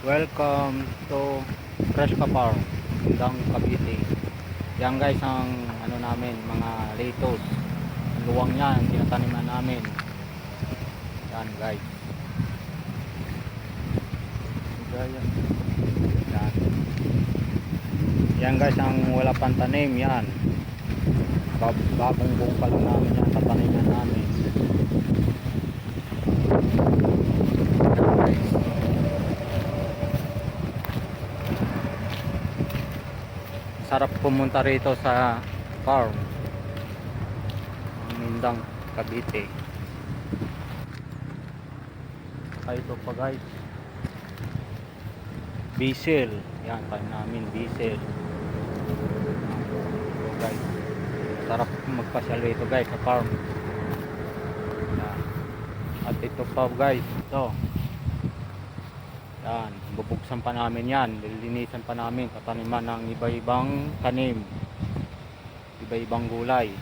Welcome to Fresca Farm, Indang Cavite. Yan guys ang ano namin, mga lettuce. Ang luwang yan, tinataniman namin. Yan guys. Yan. Yan guys ang wala pang tanim yan. Bagong buong pa lang namin yan, tataniman namin. Sarap pumunta rito sa farm ng Indang Cavite. Ay, ito pa guys, bisil. Yan, tayo namin bisil. So guys, sarap magpasyal rito guys sa farm. Yan. At ito pa guys, ito yan, bubuksan pa namin yan, lilinisan pa namin, tataniman ng iba-ibang tanim, iba-ibang gulay.